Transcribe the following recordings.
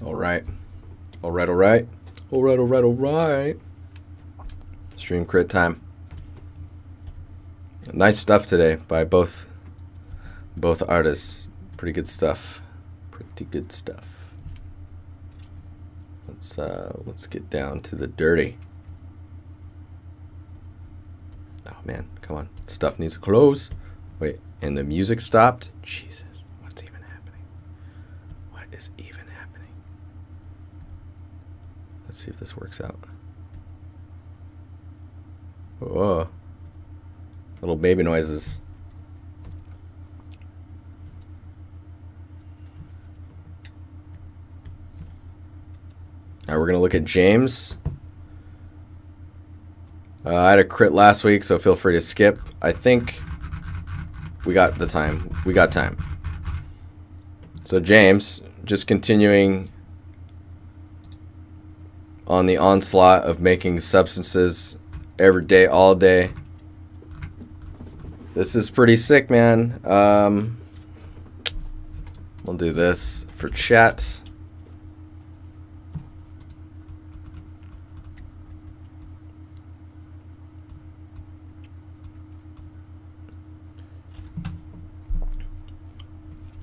All right. All right, all right. All right, all right, all right. Stream crit time. Nice stuff today by both artists. Pretty good stuff. Pretty good stuff. Let's get down to the dirty. Oh man, come on. Stuff needs to close. Wait, and the music stopped? Jesus, what's even happening? What is even happening? Let's see if this works out. Whoa. Little baby noises. All right, we're going to look at James. I had a crit last week, so feel free to skip. I think we got the time. We got time. So James, just continuing on the onslaught of making substances every day, all day. This is pretty sick, man. We'll do this for chat.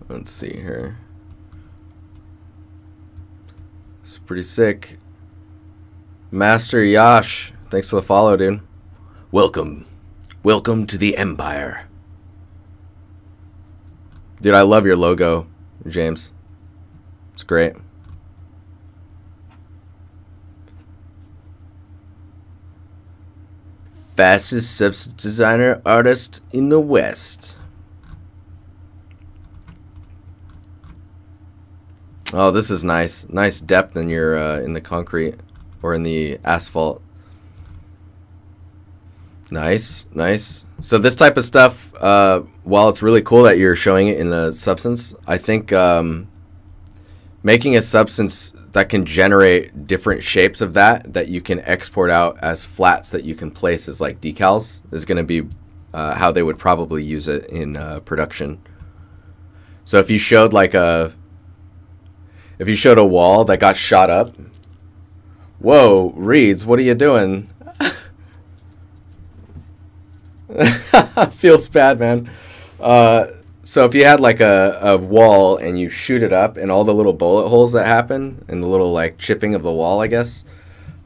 Let's see here. It's pretty sick. Master Yash, thanks for the follow, dude. Welcome. Welcome to the Empire. Dude, I love your logo, James. It's great. Fastest substance designer artist in the West. Oh, this is nice. Nice depth in your in the concrete or in the asphalt. Nice, nice. So this type of stuff, while it's really cool that you're showing it in the substance, I think making a substance that can generate different shapes of that you can export out as flats that you can place as like decals is going to be how they would probably use it in production. So if you showed like a wall that got shot up, whoa, Reeds, what are you doing? Feels bad, man. So if you had like a wall and you shoot it up and all the little bullet holes that happen and the little like chipping of the wall, I guess,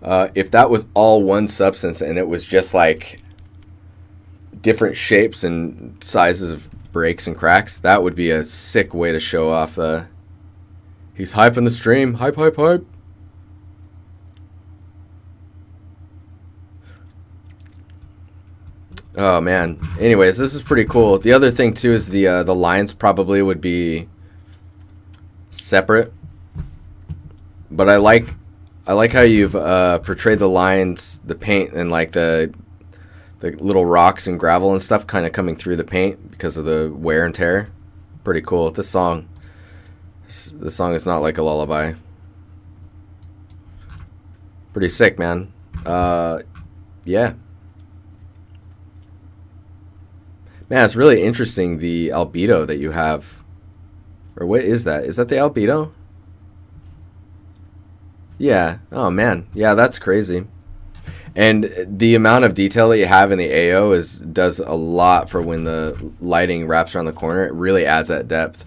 if that was all one substance and it was just like different shapes and sizes of breaks and cracks, that would be a sick way to show off he's hyping the stream. Hype, hype, hype. Oh man. Anyways, this is pretty cool. The other thing too is the lines probably would be separate. But I like how you've portrayed the lines, the paint, and like the little rocks and gravel and stuff kind of coming through the paint because of the wear and tear. Pretty cool. This song is not like a lullaby. Pretty sick, man. Yeah. Man, it's really interesting, the albedo that you have. Or what is that? Is that the albedo? Yeah. Oh, man. Yeah, that's crazy. And the amount of detail that you have in the AO does a lot for when the lighting wraps around the corner. It really adds that depth.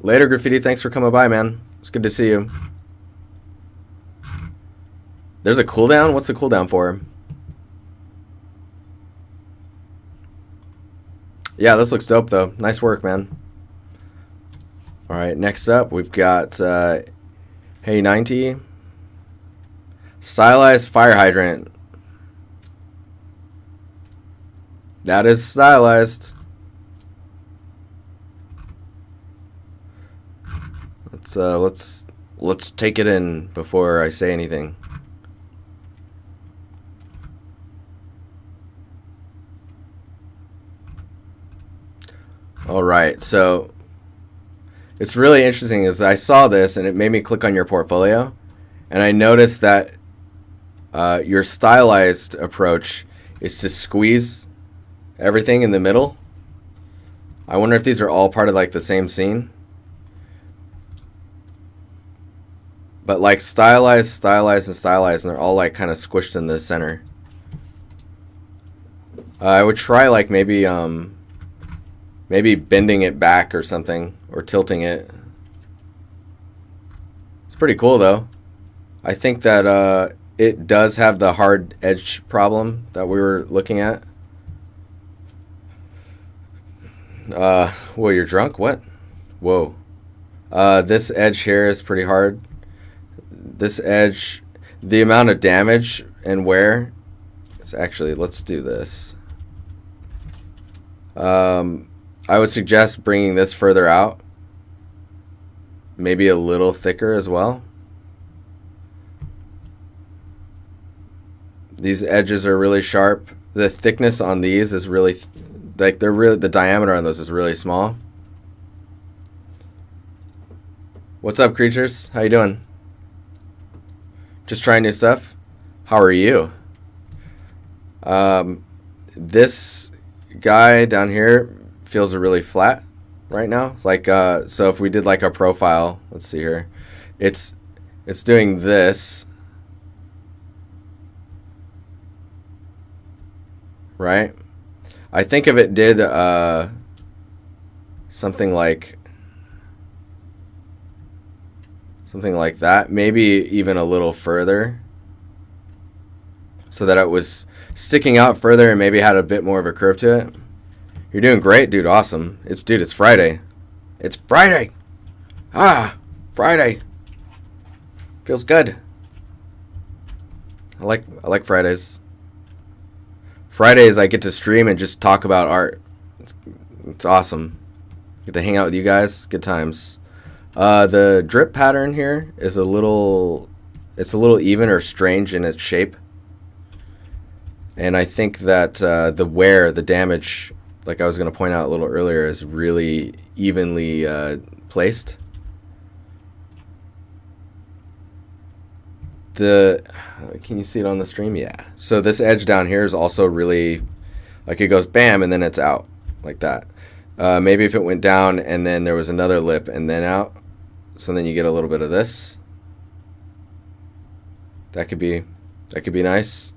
Later, Graffiti. Thanks for coming by, man. It's good to see you. There's a cooldown? What's the cooldown for? Yeah, this looks dope, though. Nice work, man. All right, next up, we've got Hey 90. Stylized fire hydrant. That is stylized. Let's take it in before I say anything. All right, so it's really interesting is I saw this and it made me click on your portfolio, and I noticed that Your stylized approach is to squeeze everything in the middle. I wonder if these are all part of like the same scene. But like stylized, stylized, and stylized, and they're all like kind of squished in the center. I would try like maybe bending it back or something, or tilting it. It's pretty cool though. I think that it does have the hard edge problem that we were looking at. Whoa, you're drunk? What? Whoa. This edge here is pretty hard. This edge, the amount of damage and wear is actually, let's do this. I would suggest bringing this further out. Maybe a little thicker as well. These edges are really sharp. The thickness on these is really, like they're really, the diameter on those is really small. What's up, creatures? How you doing? Just trying new stuff? How are you? This guy down here feels really flat right now. It's like, so if we did like a profile, let's see here. It's doing this. Right? I think if it did something like that, maybe even a little further, so that it was sticking out further and maybe had a bit more of a curve to it. You're doing great, dude. Awesome. It's Friday. It's Friday. Friday. Feels good. I like Fridays. Fridays I get to stream and just talk about art. It's awesome. Get to hang out with you guys. Good times. The drip pattern here is a little even or strange in its shape. And I think that the wear, the damage, like I was going to point out a little earlier, is really evenly placed. Can you see it on the stream? Yeah. So this edge down here is also really, like it goes bam and then it's out like that. Maybe if it went down and then there was another lip and then out, so then you get a little bit of this. That could be nice.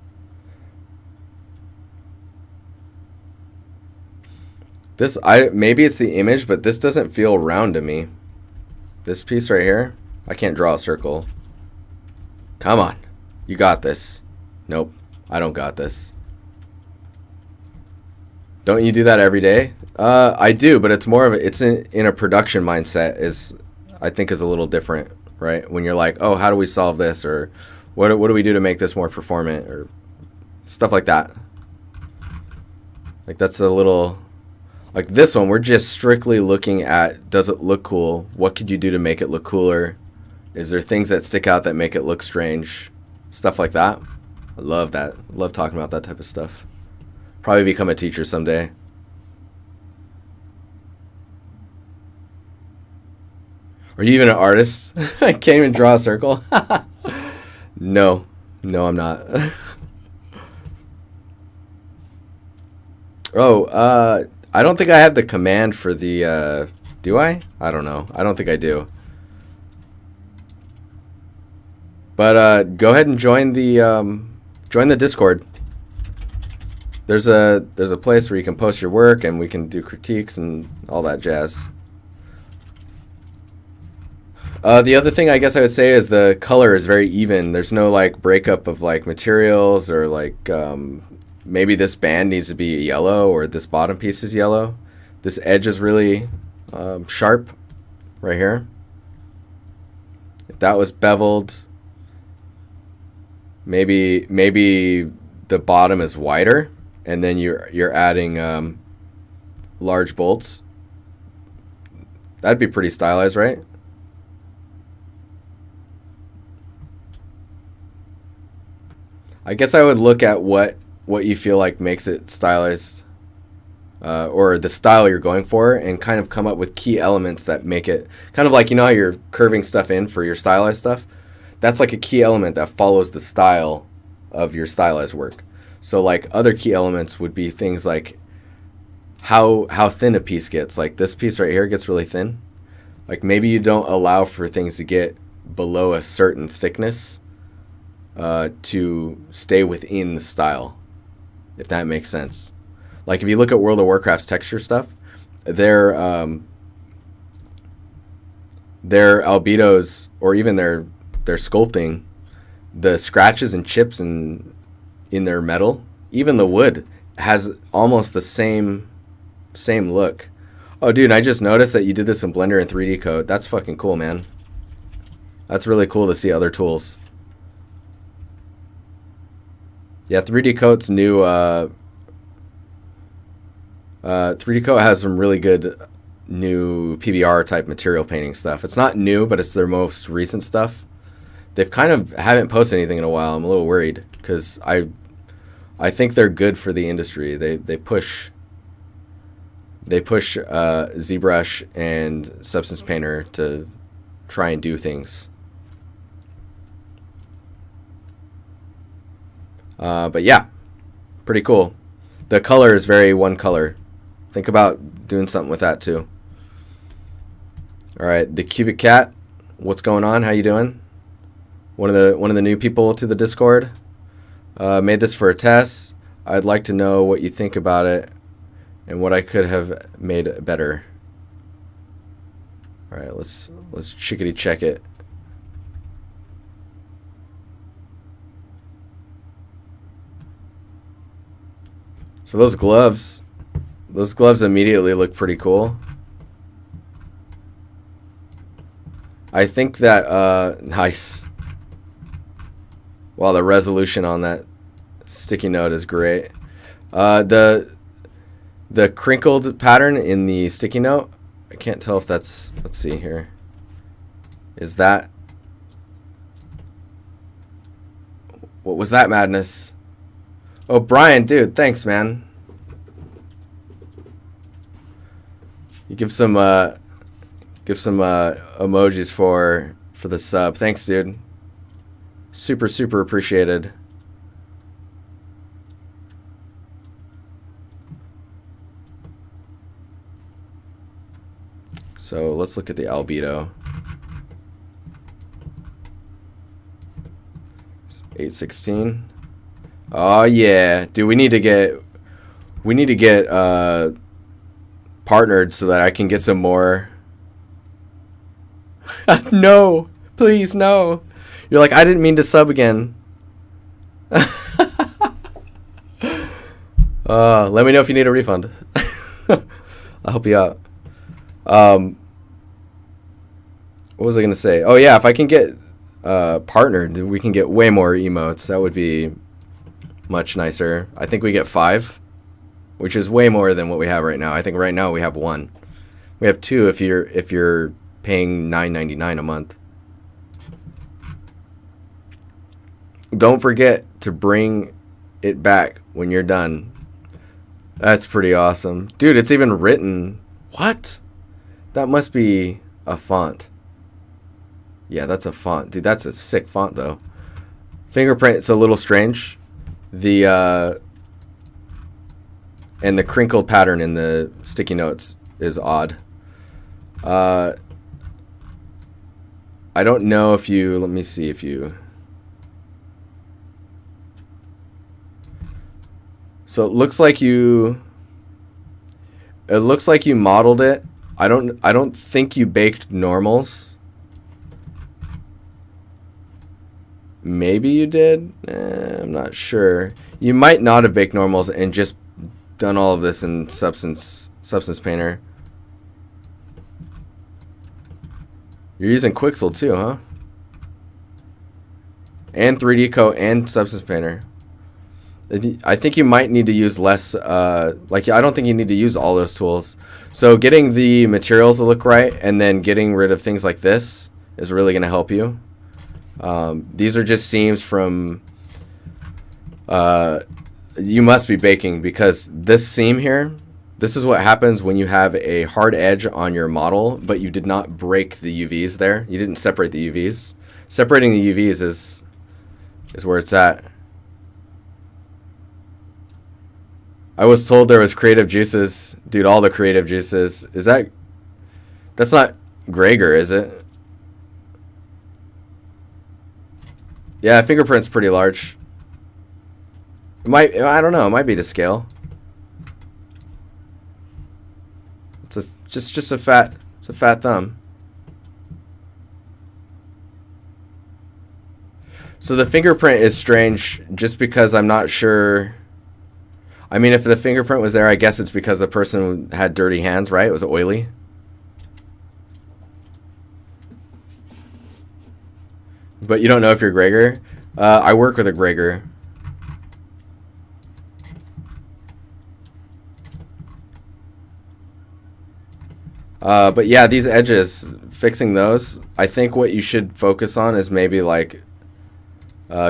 This, maybe it's the image, but this doesn't feel round to me. This piece right here, I can't draw a circle. Come on, you got this. Nope, I don't got this. Don't you do that every day? I do, but it's more of it's in a production mindset. I think is a little different, right? When you're like, oh, how do we solve this, or what do we do to make this more performant, or stuff like that. Like that's a little, like this one, we're just strictly looking at, does it look cool? What could you do to make it look cooler? Is there things that stick out that make it look strange? Stuff like that. I love that. I love talking about that type of stuff. Probably become a teacher someday. Are you even an artist? I can't even draw a circle. No, I'm not. Oh, I don't think I have the command for the, do I? I don't know. I don't think I do. But go ahead and join the Discord. There's a place where you can post your work and we can do critiques and all that jazz. The other thing I guess I would say is the color is very even. There's no like breakup of like materials, or like maybe this band needs to be yellow or this bottom piece is yellow. This edge is really sharp right here. If that was beveled, maybe the bottom is wider, and then you're adding large bolts. That'd be pretty stylized, right? I guess I would look at what you feel like makes it stylized, or the style you're going for, and kind of come up with key elements that make it kind of like, you know how you're curving stuff in for your stylized stuff? That's like a key element that follows the style of your stylized work. So like other key elements would be things like how thin a piece gets. Like this piece right here gets really thin. Like maybe you don't allow for things to get below a certain thickness to stay within the style, if that makes sense. Like if you look at World of Warcraft's texture stuff, their albedos or even their sculpting, the scratches and chips in their metal, even the wood has almost the same look. Oh, dude, I just noticed that you did this in Blender and 3D Coat. That's fucking cool, man. That's really cool to see other tools. Yeah, 3D Coat's new. 3D Coat has some really good new PBR type material painting stuff. It's not new, but it's their most recent stuff. They've kind of haven't posted anything in a while. I'm a little worried because I think they're good for the industry. They push ZBrush and Substance Painter to try and do things. But yeah, pretty cool. The color is very one color. Think about doing something with that too. All right, the Cubic Cat, what's going on? How you doing? One of the new people to the Discord. Made this for a test. I'd like to know what you think about it and what I could have made better. All right, let's chickadee check it. So those gloves immediately look pretty cool. I think that nice. Wow, the resolution on that sticky note is great. The crinkled pattern in the sticky note, I can't tell if that's, let's see here. Is that, what was that madness? Oh, Brian, dude, thanks, man. You give some emojis for the sub. Thanks, dude. Super appreciated. So let's look at the albedo. It's 816. Oh yeah, dude, we need to get partnered so that I can get some more. No, please, no. You're like, I didn't mean to sub again. Let me know if you need a refund. I'll help you out. What was I gonna say? Oh yeah, if I can get partnered, we can get way more emotes. That would be much nicer. I think we get 5, which is way more than what we have right now. I think right now we have 1. We have 2 if you're paying $9.99 a month. Don't forget to bring it back when you're done. That's pretty awesome. Dude, it's even written. What? That must be a font. Yeah, that's a font. Dude, that's a sick font though. Fingerprint's a little strange. And the crinkled pattern in the sticky notes is odd. I don't know if you, let me see if you, so it looks like you modeled it. I don't think you baked normals. Maybe you did. I'm not sure. You might not have baked normals and just done all of this in Substance Painter. You're using Quixel too, huh? And 3D Coat and Substance Painter. I think you might need to use less, like I don't think you need to use all those tools. So getting the materials to look right and then getting rid of things like this is really going to help you. These are just seams from, you must be baking because this seam here, this is what happens when you have a hard edge on your model, but you did not break the UVs there. You didn't separate the UVs. Separating the UVs is where it's at. I was told there was creative juices. Dude, all the creative juices. Is that... That's not Gregor, is it? Yeah, fingerprint's pretty large. It might... I don't know. It might be to scale. It's a... Just a fat... It's a fat thumb. So the fingerprint is strange just because I'm not sure... I mean, if the fingerprint was there, I guess it's because the person had dirty hands, right? It was oily. But you don't know if you're Gregor? I work with a Gregor. But yeah, these edges, fixing those, I think what you should focus on is maybe like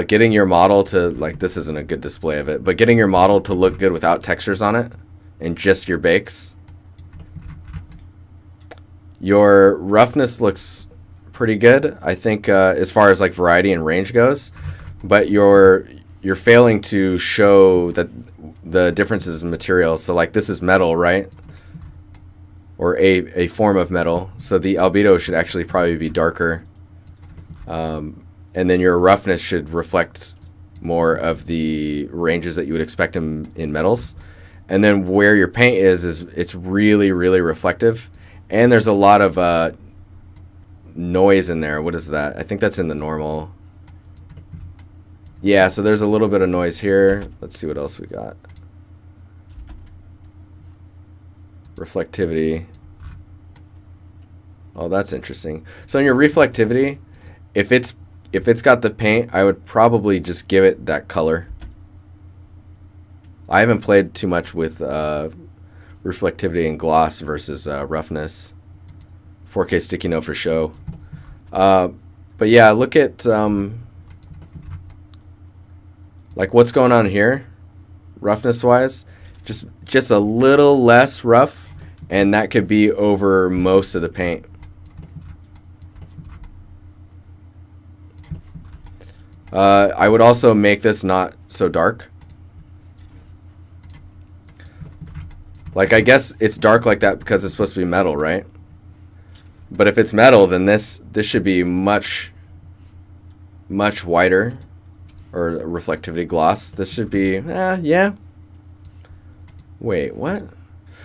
getting your model to, like, this isn't a good display of it, but getting your model to look good without textures on it and just your bakes. Your roughness looks pretty good, I think, as far as like variety and range goes, but you're failing to show that the differences in material. So like this is metal, right? Or a form of metal, so the albedo should actually probably be darker. And then your roughness should reflect more of the ranges that you would expect in metals. And then where your paint is it's really, really reflective. And there's a lot of noise in there. What is that? I think that's in the normal. Yeah, so there's a little bit of noise here. Let's see what else we got. Reflectivity. Oh, that's interesting. So in your reflectivity, if it's got the paint, I would probably just give it that color. I haven't played too much with reflectivity and gloss versus roughness. 4K sticky note for show. But yeah, look at like what's going on here, roughness wise. Just a little less rough, and that could be over most of the paint. I would also make this not so dark. Like, I guess it's dark like that because it's supposed to be metal, right? But if it's metal, then this should be much whiter, or reflectivity gloss. This should be, yeah. Wait, what?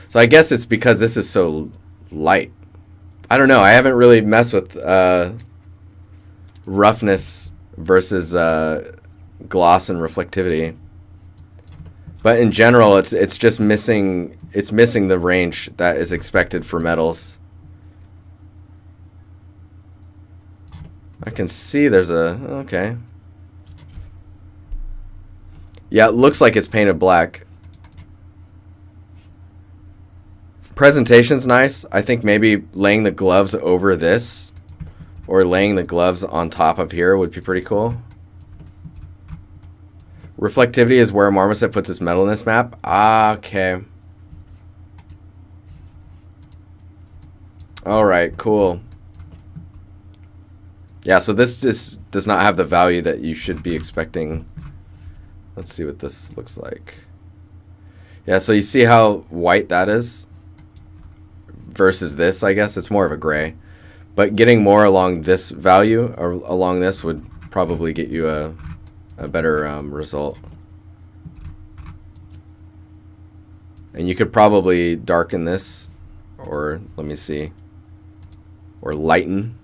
So I guess it's because this is so light. I don't know. I haven't really messed with roughness versus gloss and reflectivity, but in general it's just missing the range that is expected for metals. I can see there's okay, yeah, it looks like it's painted black. Presentation's nice. I think maybe laying the gloves over this or laying the gloves on top of here would be pretty cool. Reflectivity is where Marmoset puts his metal in this map. Okay. Alright, cool. Yeah, so this just does not have the value that you should be expecting. Let's see what this looks like. Yeah, so you see how white that is versus this, I guess. It's more of a gray. But getting more along this value, or along this, would probably get you a better result. And you could probably darken this, or let me see, or lighten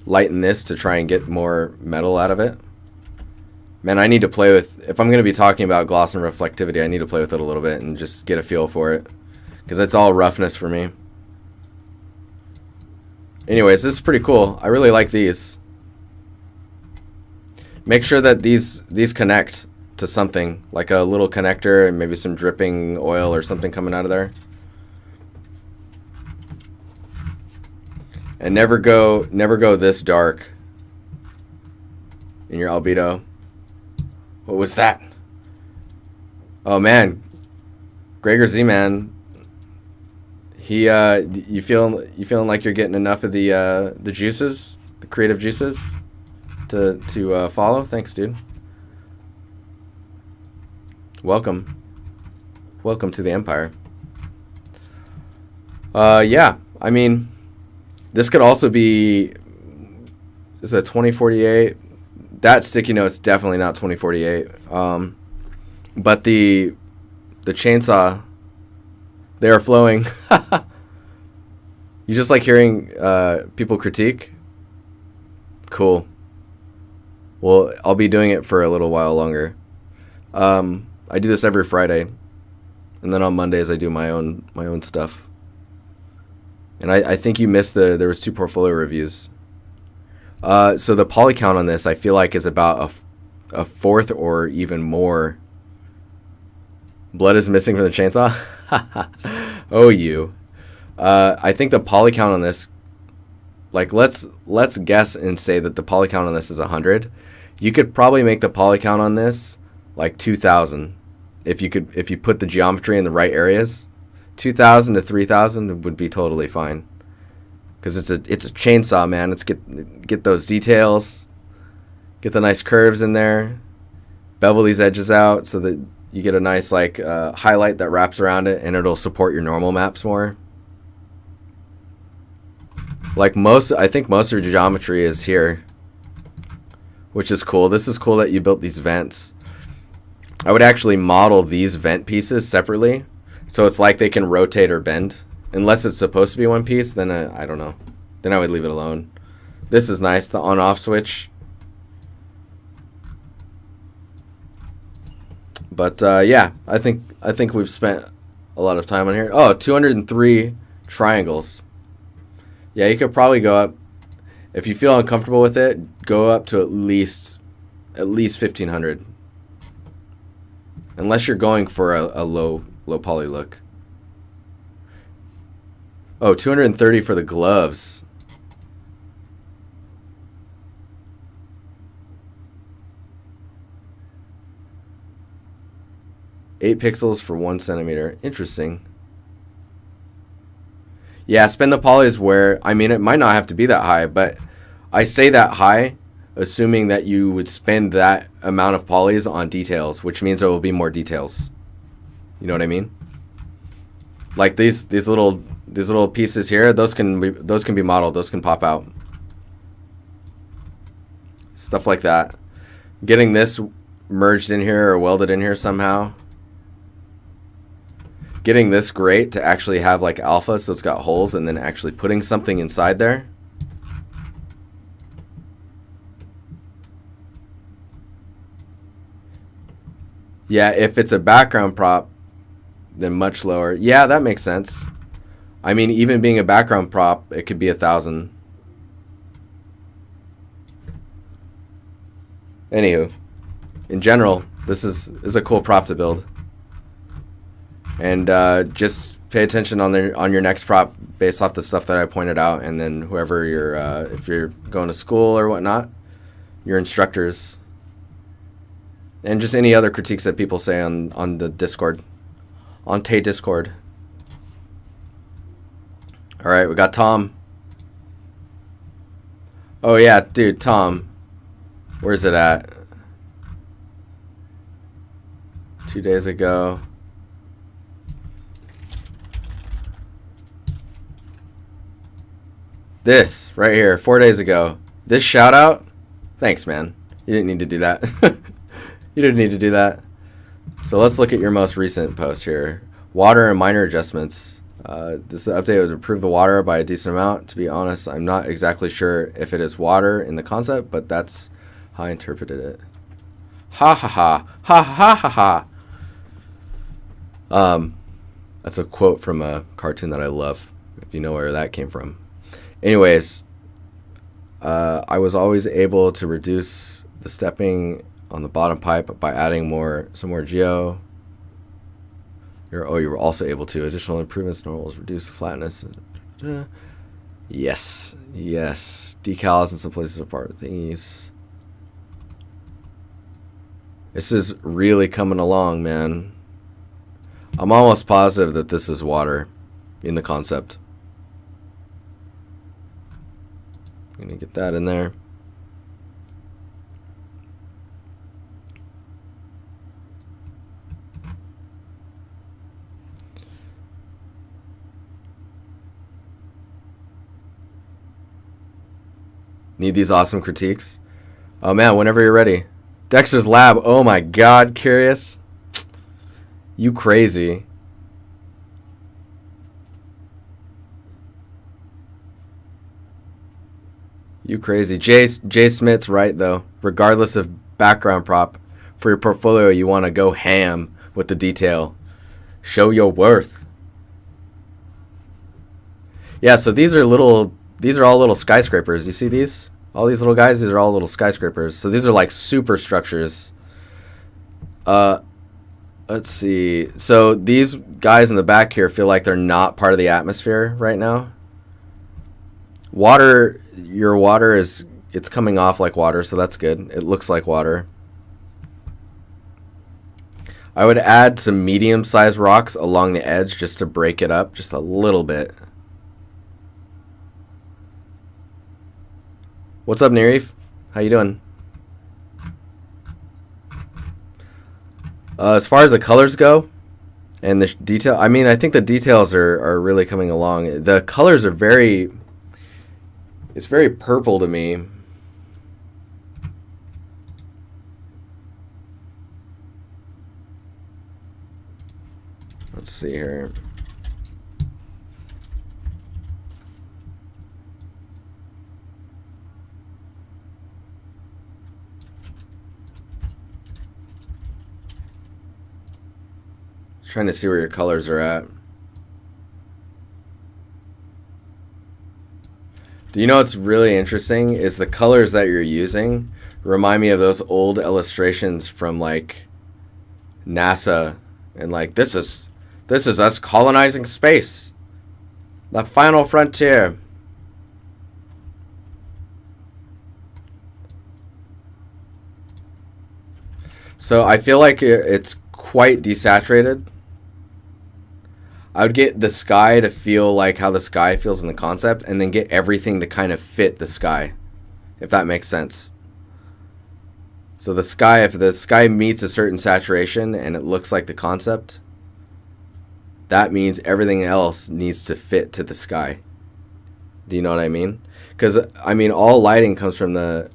this to try and get more metal out of it. Man, I need to play with, if I'm going to be talking about gloss and reflectivity, I need to play with it a little bit and just get a feel for it, because it's all roughness for me. Anyways, this is pretty cool. I really like these. Make sure that these connect to something, like a little connector and maybe some dripping oil or something coming out of there. And never go this dark in your albedo. What was that? Oh man, Gregor Z-Man. You feeling like you're getting enough of the juices, the creative juices, to follow? Thanks, dude. Welcome Welcome to the Empire. Yeah, I mean, this could also be, is that 2048? That sticky note's definitely not 2048. But the chainsaw, they are flowing. You just like hearing people critique? Cool. Well, I'll be doing it for a little while longer. I do this every Friday, and then on Mondays I do my own stuff. And I think you missed there was 2 portfolio reviews. So the poly count on this I feel like is about a fourth or even more. Blood is missing from the chainsaw. Oh, you. I think the poly count on this, like let's guess and say that the poly count on this is 100. You could probably make the poly count on this like 2,000 if you put the geometry in the right areas. 2,000 to 3,000 would be totally fine, because it's a chainsaw, man. Let's get those details, get the nice curves in there, bevel these edges out so that you get a nice like highlight that wraps around it, and it'll support your normal maps more. Like I think most of your geometry is here, which is cool. This is cool that you built these vents. I would actually model these vent pieces separately, so it's like they can rotate or bend. Unless it's supposed to be one piece, then I don't know. Then I would leave it alone. This is nice, the on-off switch. But yeah, I think we've spent a lot of time on here. Oh, 203 triangles. Yeah, you could probably go up, if you feel uncomfortable with it, go up to at least 1,500. Unless you're going for a low poly look. Oh, 230 for the gloves. Eight pixels for 1 centimeter. Interesting. Yeah, spin the polys where, I mean, it might not have to be that high, but I say that high assuming that you would spend that amount of polys on details, which means there will be more details. You know what I mean? Like these little pieces here, those can be modeled, those can pop out. Stuff like that. Getting this merged in here or welded in here somehow. Getting this grate to actually have like alpha, so it's got holes, and then actually putting something inside there. Yeah, if it's a background prop, then much lower. Yeah, that makes sense. I mean, even being a background prop, it could be 1,000. Anywho, in general, this is a cool prop to build. And just pay attention on your next prop based off the stuff that I pointed out, and then whoever if you're going to school or whatnot, your instructors, and just any other critiques that people say on the Discord, on Tay Discord. All right, we got Tom. Oh yeah, dude, Tom. Where's it at? 2 days ago. This right here, 4 days ago. This shout out, thanks, man. You didn't need to do that. You didn't need to do that. So let's look at your most recent post here. Water and minor adjustments. This update would improve the water by a decent amount. To be honest, I'm not exactly sure if it is water in the concept, but that's how I interpreted it. Ha ha ha. Ha ha ha ha. That's a quote from a cartoon that I love, if you know where that came from. Anyways, I was always able to reduce the stepping on the bottom pipe by adding some more geo. You were also able to. Additional improvements, normals, reduce the flatness. Yes. Decals in some places are part of thingies. This is really coming along, man. I'm almost positive that this is water in the concept. I'm gonna get that in there. Need these awesome critiques? Oh man, whenever you're ready. Dexter's Lab. Oh my god, Curious. You crazy. You crazy. Jay Smith's right, though. Regardless of background prop, for your portfolio, you want to go ham with the detail. Show your worth. Yeah, so these are all little skyscrapers. You see these? All these little guys, these are all little skyscrapers. So these are like super structures. Let's see. So these guys in the back here feel like they're not part of the atmosphere right now. Water, your water it's coming off like water, so that's good. It looks like water. I would add some medium-sized rocks along the edge just to break it up just a little bit. What's up, Nerif? How you doing? As far as the colors go and the detail, I mean, I think the details are really coming along. The colors are very... It's very purple to me. Let's see here. Trying to see where your colors are at. Do you know what's really interesting is the colors that you're using remind me of those old illustrations from like NASA and like this is us colonizing space. The final frontier. So I feel like it's quite desaturated. I would get the sky to feel like how the sky feels in the concept and then get everything to kind of fit the sky, if that makes sense. So the sky, if the sky meets a certain saturation and it looks like the concept, that means everything else needs to fit to the sky. Do you know what I mean? Because, I mean, all lighting comes from the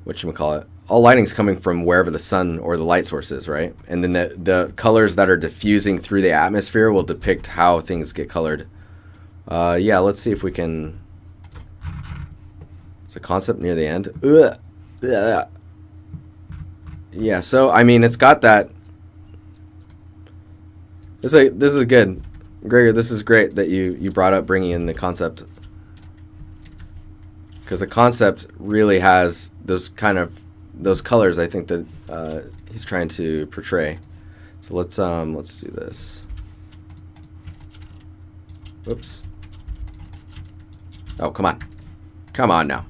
whatchamacallit? All lighting's coming from wherever the sun or the light source is, right? And then the colors that are diffusing through the atmosphere will depict how things get colored. Yeah, let's see if we can... It's a concept near the end. Ugh. Yeah, so, I mean, it's got that... This is good. Gregor, this is great that you brought up bringing in the concept. Because the concept really has those colors, I think, that he's trying to portray. So let's do this. Whoops. Oh, come on now.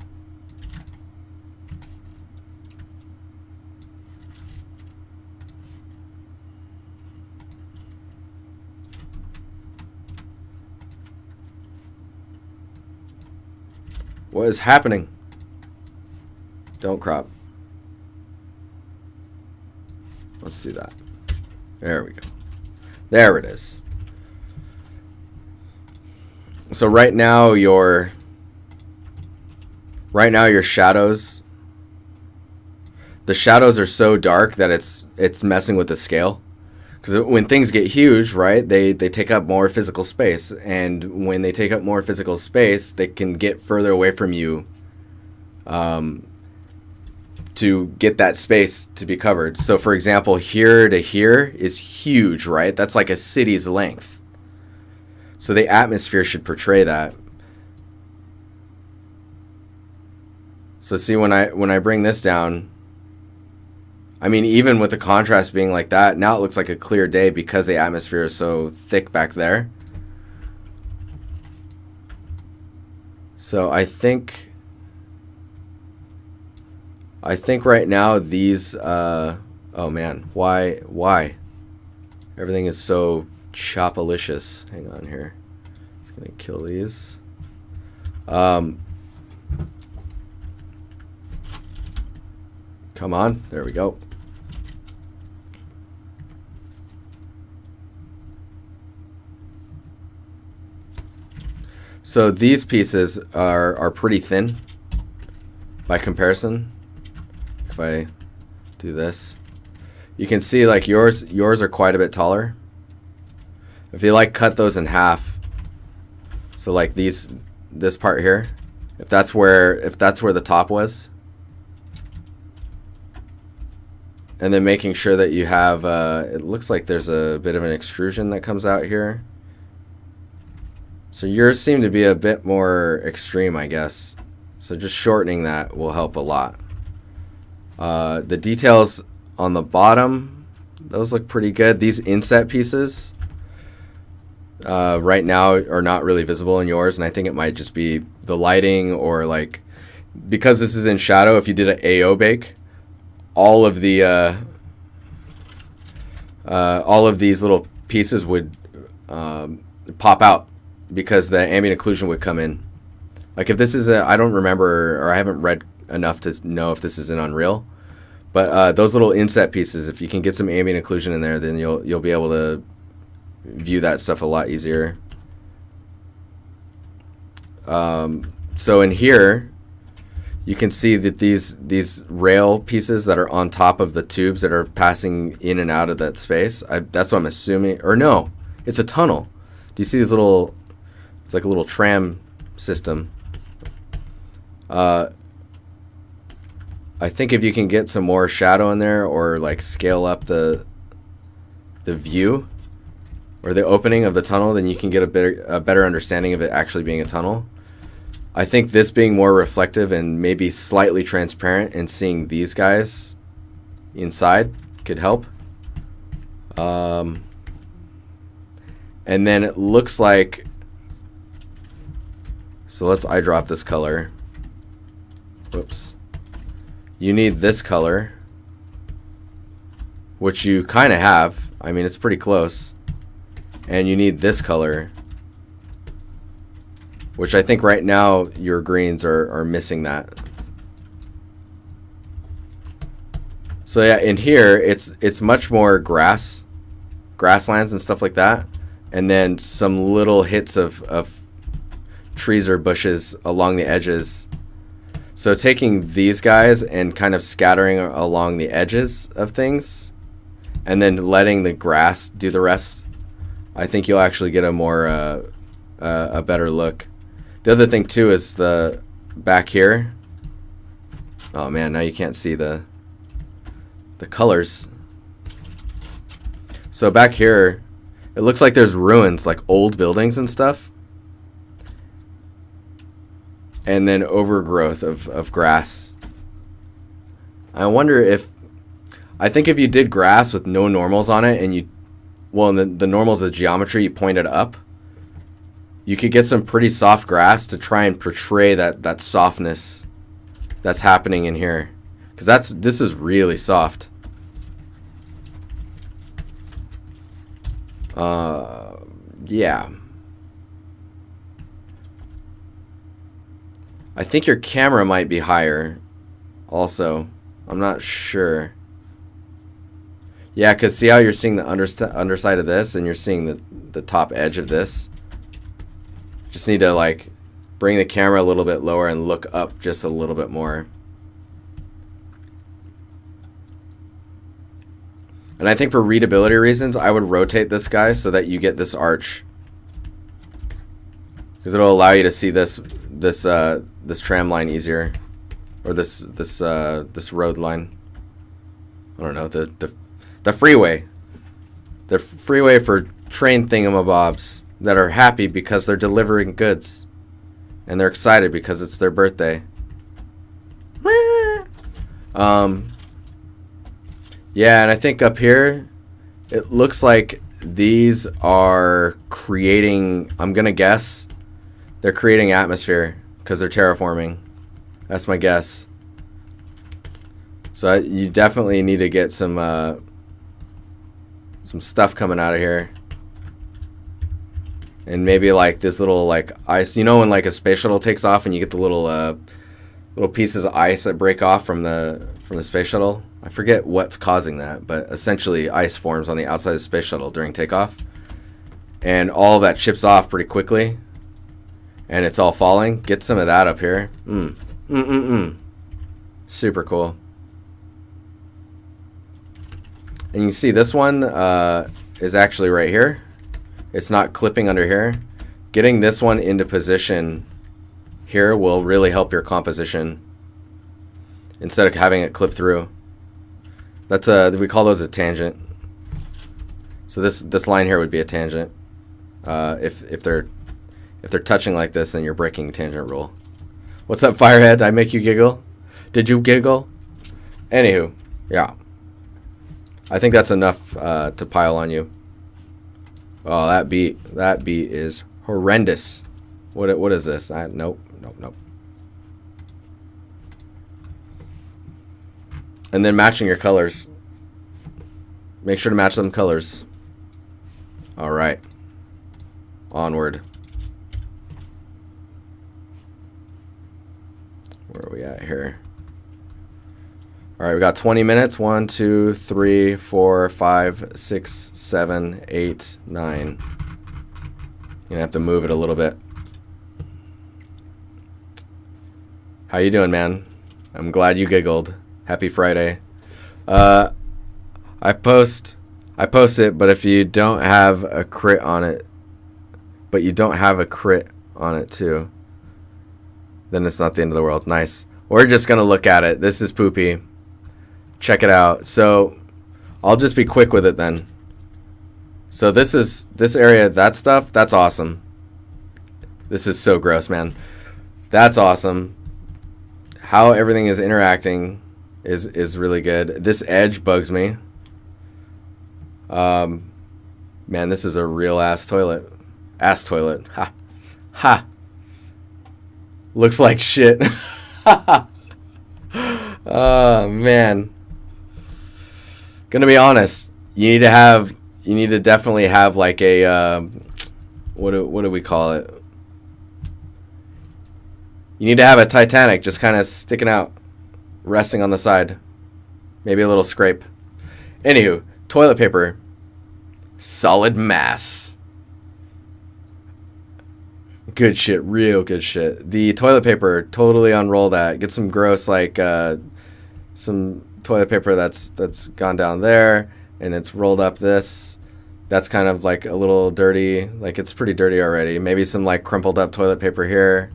What is happening? Don't crop. Let's do that. There we go. There it is. So right now your shadows, the shadows are so dark that it's messing with the scale. Because when things get huge, right, they take up more physical space. And when they take up more physical space, they can get further away from you to get that space to be covered. So, for example, here to here is huge, right? That's like a city's length. So the atmosphere should portray that. So see, when I bring this down... I mean, even with the contrast being like that, now it looks like a clear day because the atmosphere is so thick back there. So I think right now these, oh man, why? Everything is so chopalicious. Hang on here. Just gonna kill these. Come on, there we go. So these pieces are pretty thin by comparison. If I do this, you can see like yours are quite a bit taller. If you like cut those in half, so like this part here, if that's where the top was, and then making sure that you have it looks like there's a bit of an extrusion that comes out here. So yours seem to be a bit more extreme, I guess. So just shortening that will help a lot. The details on the bottom, those look pretty good. These inset pieces right now are not really visible in yours, and I think it might just be the lighting, or like because this is in shadow. If you did an AO bake, all of these little pieces would pop out because the ambient occlusion would come in. Like if this is I don't remember, or I haven't read enough to know if this is in Unreal, but those little inset pieces, if you can get some ambient occlusion in there, then you'll be able to view that stuff a lot easier. So in here, you can see that these rail pieces that are on top of the tubes that are passing in and out of that space. That's what I'm assuming. Or no, it's a tunnel. Do you see these little? It's like a little tram system. I think if you can get some more shadow in there, or like scale up the view or the opening of the tunnel, then you can get a better understanding of it actually being a tunnel. I think this being more reflective and maybe slightly transparent and seeing these guys inside could help. And then it looks like, so let's eyedrop this color. Whoops. You need this color, which you kind of have. I mean, it's pretty close. And you need this color, which I think right now your greens are missing that. So yeah, in here it's much more grasslands and stuff like that, and then some little hits of trees or bushes along the edges. So taking these guys and kind of scattering along the edges of things, and then letting the grass do the rest, I think you'll actually get a more a better look. The other thing too is the back here. Oh man, now you can't see the colors. So back here, it looks like there's ruins, like old buildings and stuff. And then overgrowth of grass. I wonder if, I think if you did grass with no normals on it, and the normals of the geometry, you pointed up, you could get some pretty soft grass to try and portray that softness that's happening in here. Because this is really soft. Yeah. I think your camera might be higher also. I'm not sure. Yeah, because see how you're seeing the underside of this, and you're seeing the top edge of this? Just need to like bring the camera a little bit lower and look up just a little bit more. And I think for readability reasons, I would rotate this guy so that you get this arch, because it'll allow you to see this tram line easier, or this road line. I don't know, the freeway. The freeway for train thingamabobs that are happy because they're delivering goods, and they're excited because it's their birthday. Yeah, and I think up here, it looks like these are creating, I'm gonna guess, they're creating atmosphere because they're terraforming. That's my guess. So you definitely need to get some stuff coming out of here. And maybe like this little like ice, you know, when like a space shuttle takes off and you get the little pieces of ice that break off from the space shuttle. I forget what's causing that, but essentially ice forms on the outside of the space shuttle during takeoff, and all of that chips off pretty quickly. and it's all falling. Get some of that up here. Super cool. And you can see this one is actually right here. It's not clipping under here. Getting this one into position here will really help your composition instead of having it clip through. That's we call those a tangent. So this line here would be a tangent. If they're touching like this, then you're breaking tangent rule. What's up, Firehead? I make you giggle? Did you giggle? Anywho, yeah. I think that's enough to pile on you. Oh, that beat is horrendous. What is this? Nope. And then matching your colors. Make sure to match them colors. All right. Onward. Where are we at here? All right, we got 20 minutes. 1, 2, 3, 4, 5, 6, 7, 8, 9. You're gonna have to move it a little bit. How you doing, man? I'm glad you giggled. Happy Friday. I post it, but if you don't have a crit on it, too, then it's not the end of the world. Nice. We're just gonna look at it. This is poopy. Check it out. So I'll just be quick with it then. So this area, that stuff, that's awesome. This is so gross, man. That's awesome. How everything is interacting is really good. This edge bugs me. Man, this is a real ass toilet. Ass toilet. Ha. Ha. Looks like shit. Oh, man. Gonna be honest. You need to definitely have like a what do we call it? You need to have a Titanic just kind of sticking out, resting on the side. Maybe a little scrape. Anywho, toilet paper. Solid mass. Good shit, real good shit. The toilet paper, totally unroll that. Get some gross like some toilet paper that's gone down there and it's rolled up this. That's kind of like a little dirty, like it's pretty dirty already. Maybe some like crumpled up toilet paper here.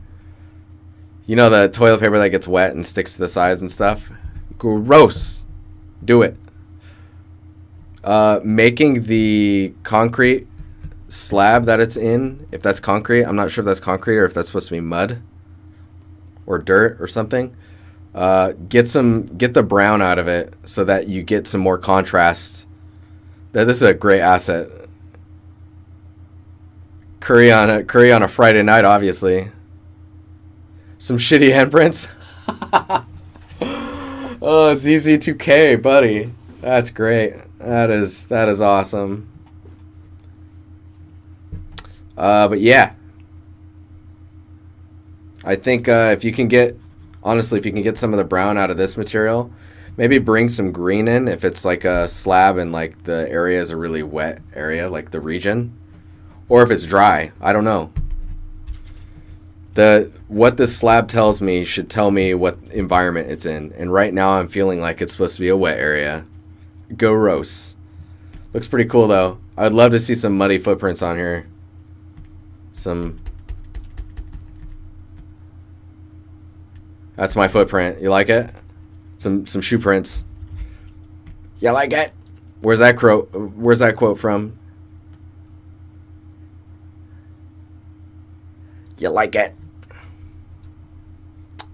You know the toilet paper that gets wet and sticks to the sides and stuff? Gross. Do it. Making the concrete slab that it's in, if that's concrete, I'm not sure if that's concrete or if that's supposed to be mud or dirt or something. Get the brown out of it so that you get some more contrast. This is a great asset. Curry on a Friday night, obviously. Some shitty handprints. Oh, ZZ2K, buddy. That's great. That is awesome. But yeah, I think if you can get some of the brown out of this material, maybe bring some green in if it's like a slab and like the area is a really wet area, like the region, or if it's dry. I don't know. What this slab tells me should tell me what environment it's in, and right now I'm feeling like it's supposed to be a wet area. Gross. Looks pretty cool though. I'd love to see some muddy footprints on here. That's my footprint. You like it? Some shoe prints. You like it? Where's that quote from? You like it?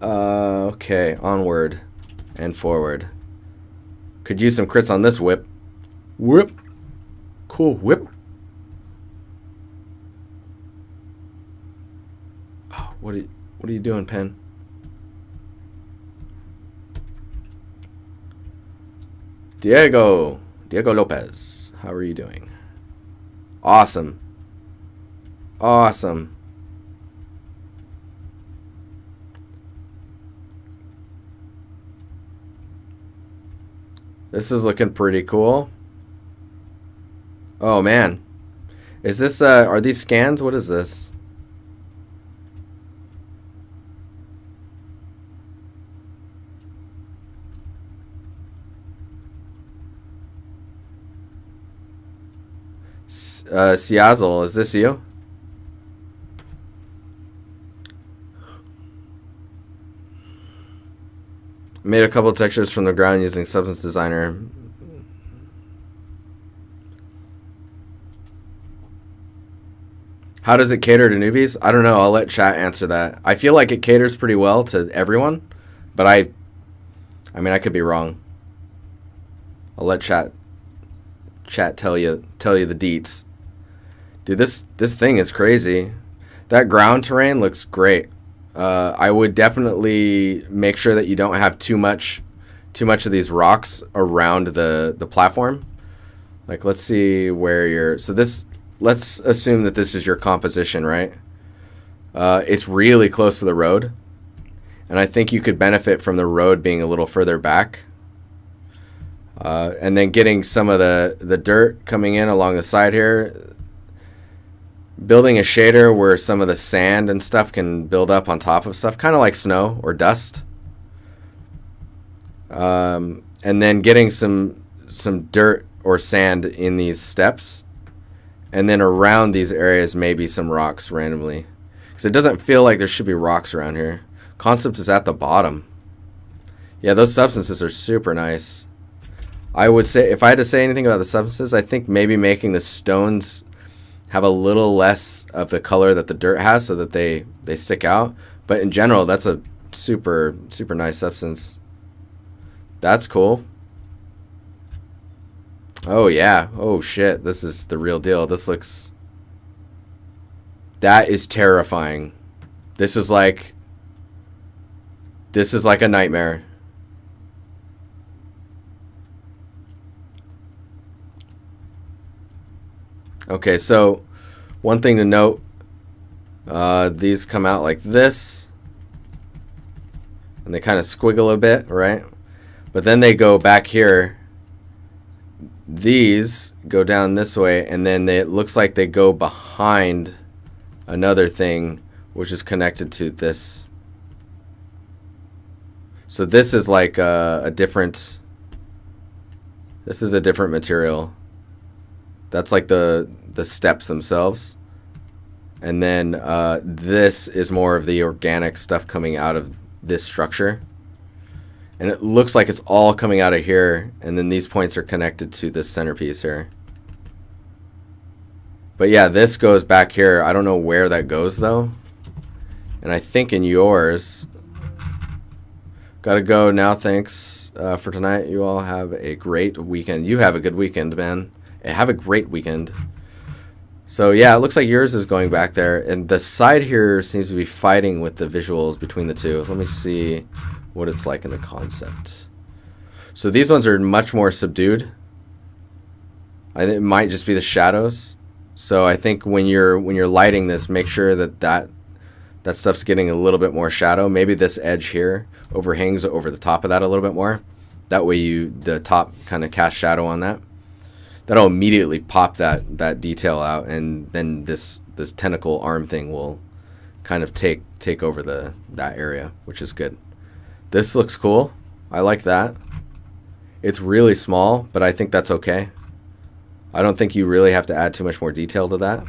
Okay, onward and forward. Could use some crits on this whip. Whip. Cool whip. Oh, what are you doing, pen? Diego Lopez. How are you doing? Awesome. Awesome. This is looking pretty cool. Oh man. Is this are these scans? What is this? Siazel, is this you? Made a couple textures from the ground using Substance Designer. How does it cater to newbies? I don't know. I'll let chat answer that. I feel like it caters pretty well to everyone, but I mean, I could be wrong. I'll let chat tell you the deets. Dude, this thing is crazy. That ground terrain looks great. I would definitely make sure that you don't have too much of these rocks around the platform. Like, let's see where you're. So this, let's assume that this is your composition, right? It's really close to the road, and I think you could benefit from the road being a little further back, and then getting some of the dirt coming in along the side here. Building a shader where some of the sand and stuff can build up on top of stuff, kind of like snow or dust. And then getting some dirt or sand in these steps. And then around these areas, maybe some rocks randomly. Because it doesn't feel like there should be rocks around here. Concept is at the bottom. Yeah, those substances are super nice. I would say, if I had to say anything about the substances, I think maybe making the stones have a little less of the color that the dirt has so that they stick out. But in general, that's a super nice substance. That's cool. Oh yeah. Oh shit. This is the real deal. This looks... That is terrifying. This is like a nightmare. Okay, so one thing to note, these come out like this, and they kind of squiggle a bit, right? But then they go back here. These go down this way, and then it looks like they go behind another thing, which is connected to this. So this is like a different... This is a different material. That's like the steps themselves. And then this is more of the organic stuff coming out of this structure. And it looks like it's all coming out of here. And then these points are connected to this centerpiece here. But yeah, this goes back here. I don't know where that goes though. And I think in yours... Gotta go now. Thanks for tonight. You all have a great weekend. You have a good weekend, man. Have a great weekend. So yeah, it looks like yours is going back there, and the side here seems to be fighting with the visuals between the two. Let me see what it's like in the concept. So these ones are much more subdued. I think it might just be the shadows. So I think when you're lighting this, make sure that stuff's getting a little bit more shadow. Maybe this edge here overhangs over the top of that a little bit more. That way the top kind of casts shadow on that. That'll immediately pop that detail out, and then this tentacle arm thing will kind of take over that area, which is good. This looks cool. I like that. It's really small, but I think that's okay. I don't think you really have to add too much more detail to that.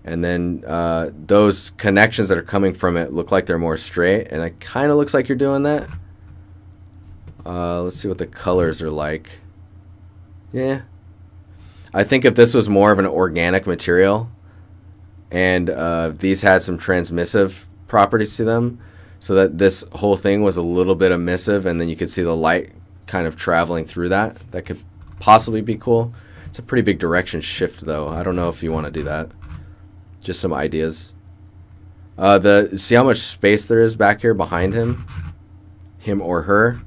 And then those connections that are coming from it look like they're more straight, and it kind of looks like you're doing that. Let's see what the colors are like. Yeah. I think if this was more of an organic material and these had some transmissive properties to them, so that this whole thing was a little bit emissive and then you could see the light kind of traveling through that could possibly be cool. It's a pretty big direction shift though. I don't know if you want to do that. Just some ideas. See how much space there is back here behind him or her.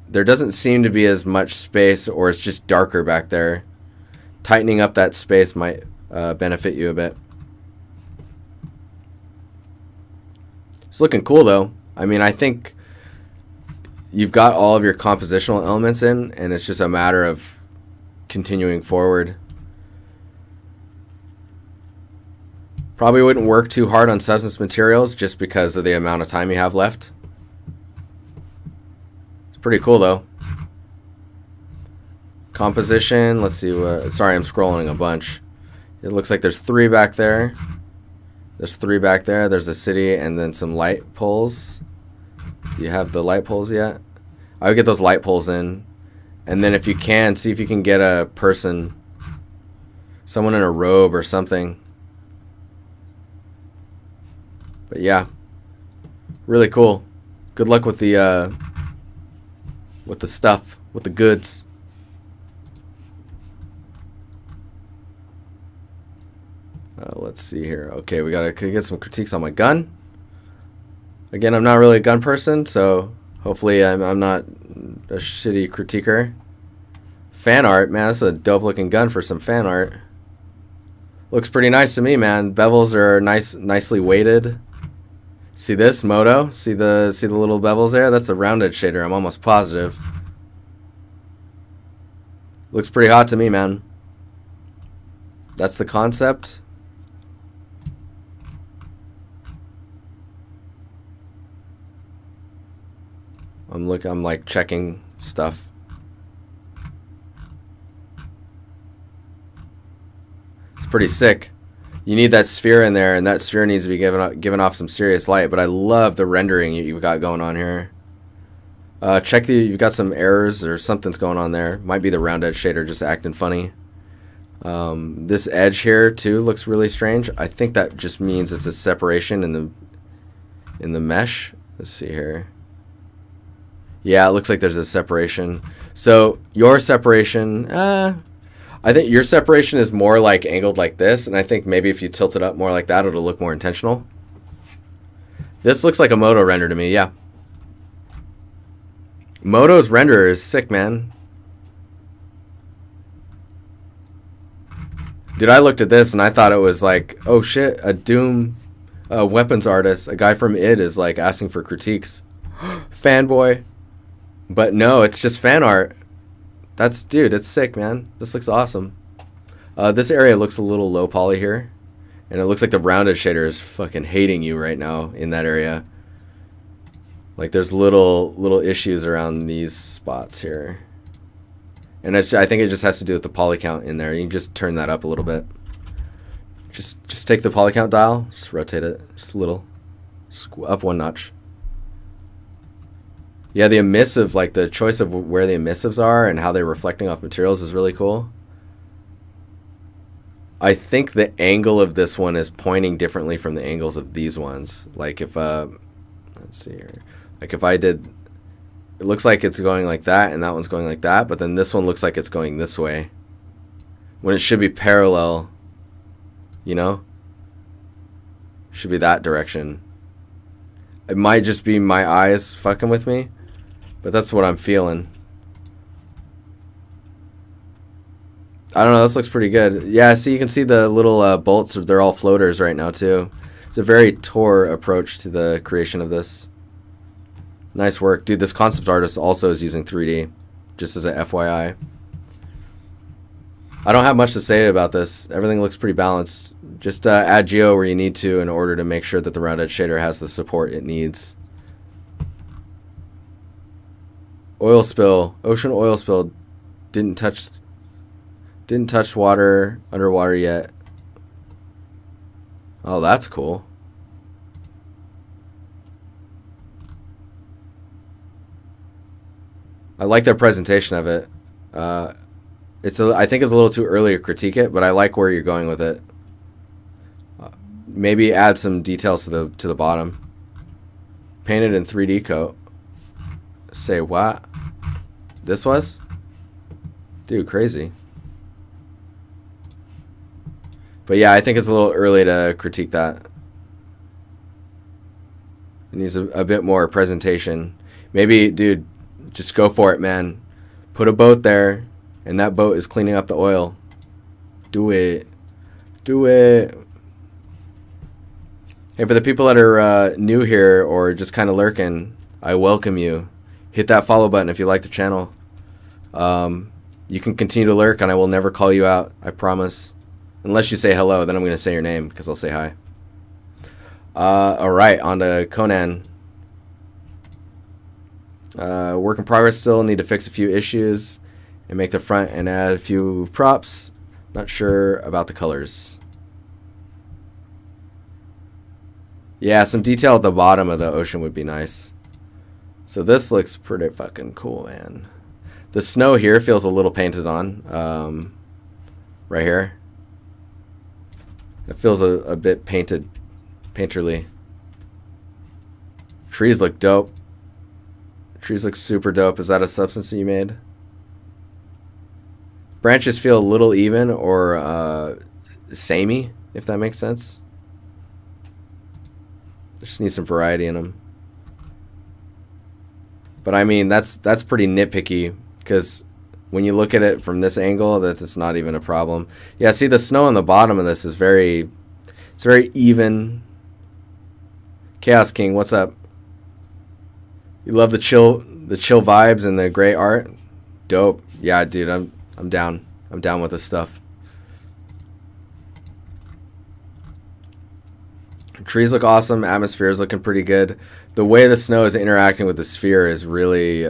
There doesn't seem to be as much space, or it's just darker back there. Tightening up that space might benefit you a bit. It's looking cool though. I mean, I think you've got all of your compositional elements in, and it's just a matter of continuing forward. Probably wouldn't work too hard on substance materials just because of the amount of time you have left. Pretty cool though. Composition, let's see what, sorry, I'm scrolling a bunch. It looks like there's 3 back there. There's 3 back there. There's a city and then some light poles. Do you have the light poles yet? I would get those light poles in. And then if you can, see if you can get a person, someone in a robe or something. But yeah, really cool. Good luck with the stuff, with the goods. Let's see here. Okay, we gotta get some critiques on my gun. Again, I'm not really a gun person, so hopefully I'm not a shitty critiquer. Fan art, man, that's a dope looking gun for some fan art. Looks pretty nice to me, man. Bevels are nicely weighted. See this moto? See the little bevels there? That's a rounded shader. I'm almost positive. Looks pretty hot to me, man. That's the concept. I'm like checking stuff. It's pretty sick. You need that sphere in there, and that sphere needs to be given off some serious light. But I love the rendering you've got going on here. Check you've got some errors or something's going on there. Might be the round edge shader just acting funny. This edge here too looks really strange. I think that just means it's a separation in the mesh. Let's see here. Yeah, it looks like there's a separation. So your separation, I think your separation is more like angled like this, and I think maybe if you tilt it up more like that, it'll look more intentional. This looks like a Moto render to me, yeah. Moto's renderer is sick, man. Dude, I looked at this and I thought it was like, oh shit, a Doom weapons artist, a guy from id is like asking for critiques. Fanboy. But no, it's just fan art. Dude, it's sick, man. This looks awesome. This area looks a little low poly here. And it looks like the rounded shader is fucking hating you right now in that area. Like there's little issues around these spots here. And I think it just has to do with the poly count in there. You can just turn that up a little bit. Just take the poly count dial, just rotate it just a little. Up 1 notch. Yeah, the emissive, like the choice of where the emissives are and how they're reflecting off materials is really cool. I think the angle of this one is pointing differently from the angles of these ones. Like if, let's see here. Like if I did, it looks like it's going like that and that one's going like that, but then this one looks like it's going this way. When it should be parallel, you know? Should be that direction. It might just be my eyes fucking with me. But that's what I'm feeling. I don't know, this looks pretty good. Yeah, see, you can see the little bolts, they're all floaters right now too. It's a very Tor approach to the creation of this. Nice work. Dude, this concept artist also is using 3D, just as a FYI. I don't have much to say about this. Everything looks pretty balanced. Just add geo where you need to in order to make sure that the round edge shader has the support it needs. Oil spill, ocean oil spill, didn't touch water, underwater yet. Oh, that's cool. I like their presentation of it. I think it's a little too early to critique it, but I like where you're going with it. Maybe add some details to the bottom. Painted in 3D coat. Say what? This was? Dude, crazy. But yeah, I think it's a little early to critique that. It needs a bit more presentation. Maybe, dude, just go for it, man. Put a boat there, and that boat is cleaning up the oil. Do it. Do it. Hey, for the people that are new here or just kind of lurking, I welcome you. Hit that follow button if you like the channel. You can continue to lurk and I will never call you out, I promise. Unless you say hello, then I'm going to say your name because I'll say hi. Alright, on to Conan. Work in progress still, need to fix a few issues. and make the front and add a few props. Not sure about the colors. Yeah, some detail at the bottom of the ocean would be nice. So this looks pretty fucking cool, man. The snow here feels a little painted on. Right here. It feels a bit painterly. Trees look dope. Trees look super dope. Is that a substance that you made? Branches feel a little even or samey, if that makes sense. Just need some variety in them. But I mean, that's pretty nitpicky, because when you look at it from this angle, that's not even a problem. Yeah, see, the snow on the bottom of this is very even. Chaos King, what's up? You love the chill vibes and the gray art? Dope. Yeah, dude, I'm down. I'm down with this stuff. Trees look awesome. Atmosphere is looking pretty good. The way the snow is interacting with the sphere is really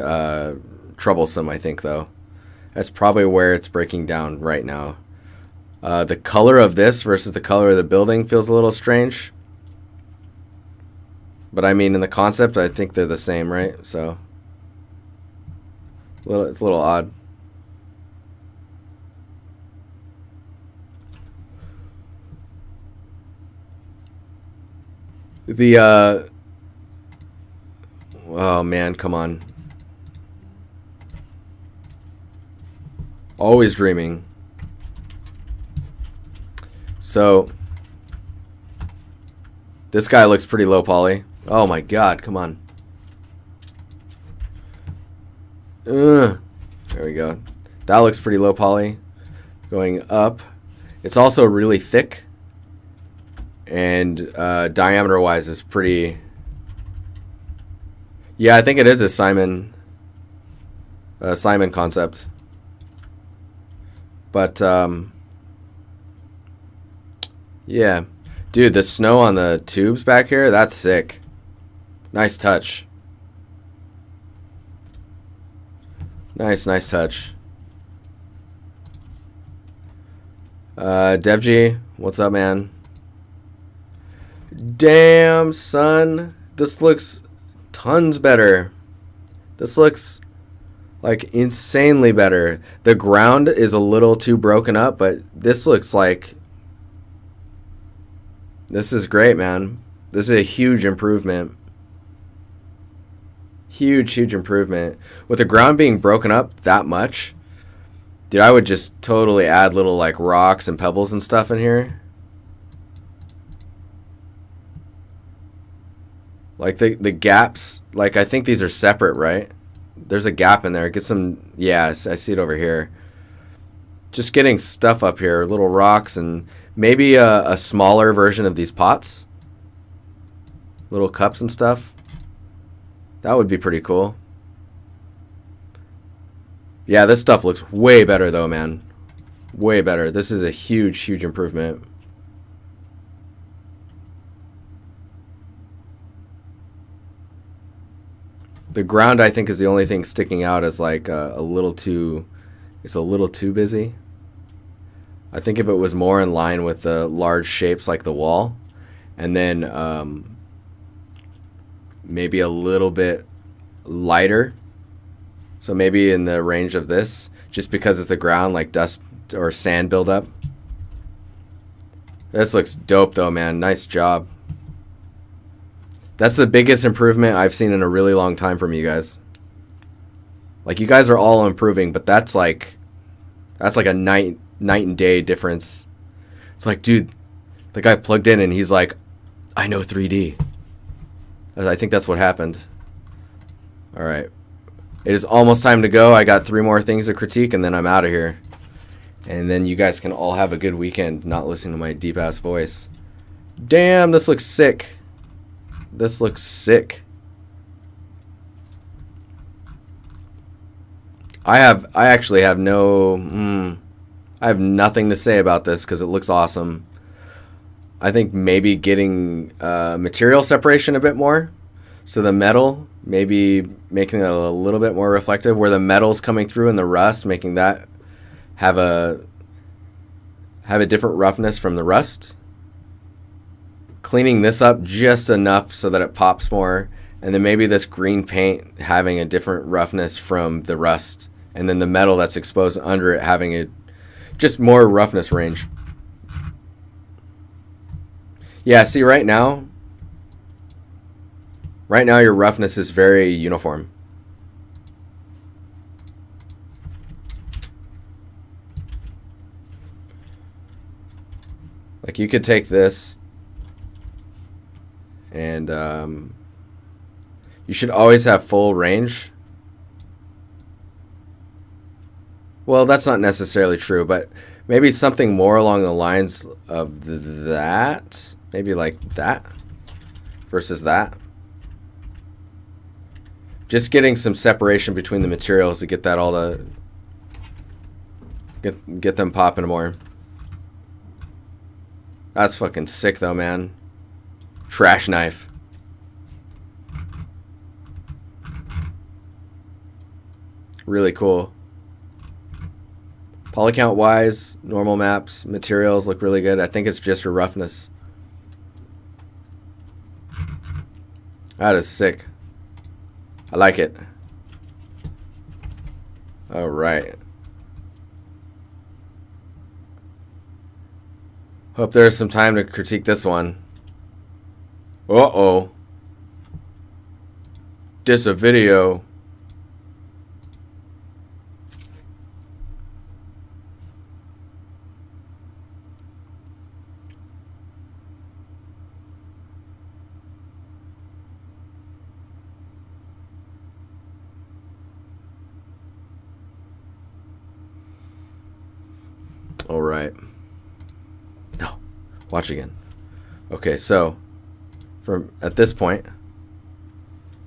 troublesome, I think, though. That's probably where it's breaking down right now. The color of this versus the color of the building feels a little strange. But I mean, in the concept, I think they're the same, right? So, it's a little odd. Oh man, come on. Always dreaming. So, this guy looks pretty low poly. Oh my god, come on. There we go. That looks pretty low poly. Going up. It's also really thick. And diameter wise is pretty. Yeah, I think it is a Simon concept. But yeah, dude, the snow on the tubes back here, that's sick. Nice touch. Nice touch. DevG, what's up, man? Damn, son, this looks tons better. This looks like insanely better. The ground is a little too broken up, but this looks like, this is great, man. This is a huge improvement. Huge improvement. With the ground being broken up that much, dude, I would just totally add little like rocks and pebbles and stuff in here. Like the gaps, like I think these are separate, right? There's a gap in there. Get some, yeah, I see it over here. Just getting stuff up here, little rocks, and maybe a smaller version of these pots. Little cups and stuff. That would be pretty cool. Yeah, this stuff looks way better though, man. Way better. This is a huge improvement. The ground, I think, is the only thing sticking out as like a little too, it's a little too busy. I think if it was more in line with the large shapes like the wall, and then maybe a little bit lighter, so maybe in the range of this, just because it's the ground, like dust or sand buildup. This looks dope though, man. Nice job. That's the biggest improvement I've seen in a really long time from you guys. Like, you guys are all improving, but that's like a night and day difference. It's like, dude, the guy plugged in and he's like, I know 3D. I think that's what happened. All right. It is almost time to go. I got 3 more things to critique, and then I'm out of here. And then you guys can all have a good weekend not listening to my deep-ass voice. Damn, this looks sick. This looks sick. I actually have no... I have nothing to say about this because it looks awesome. I think maybe getting material separation a bit more. So the metal maybe making it a little bit more reflective where the metal's coming through and the rust, making that have a different roughness from the rust. Cleaning this up just enough so that it pops more, and then maybe this green paint having a different roughness from the rust, and then the metal that's exposed under it having a just more roughness range. Yeah, see right now your roughness is very uniform. Like you could take this and you should always have full range. Well, that's not necessarily true, but maybe something more along the lines of that. Maybe like that versus that. Just getting some separation between the materials to get that all to get them popping more. That's fucking sick though, man. Trash knife. Really cool. Poly count wise, normal maps, materials look really good. I think it's just your roughness. That is sick. I like it. All right. Hope there's some time to critique this one. Uh-oh. This a video. All right. No. Watch again. Okay, so from at this point,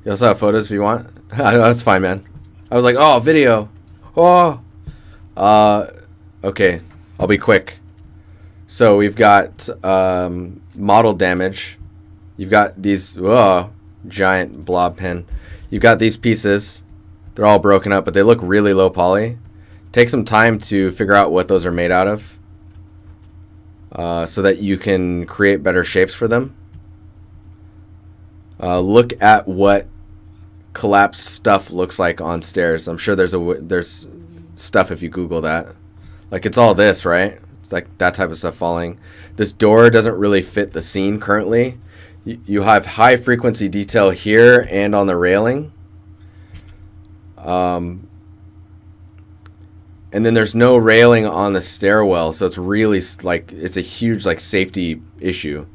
you also have photos if you want. I know, that's fine, man. I was like, oh, video. Oh. Okay, I'll be quick. So we've got model damage. You've got these giant blob pen. You've got these pieces. They're all broken up, but they look really low poly. Take some time to figure out what those are made out of, so that you can create better shapes for them. Look at what collapsed stuff looks like on stairs. I'm sure there's stuff if you Google that. Like it's all this, right? It's like that type of stuff falling. This door doesn't really fit the scene currently. You have high frequency detail here and on the railing. And then there's no railing on the stairwell, so it's really like it's a huge like safety issue.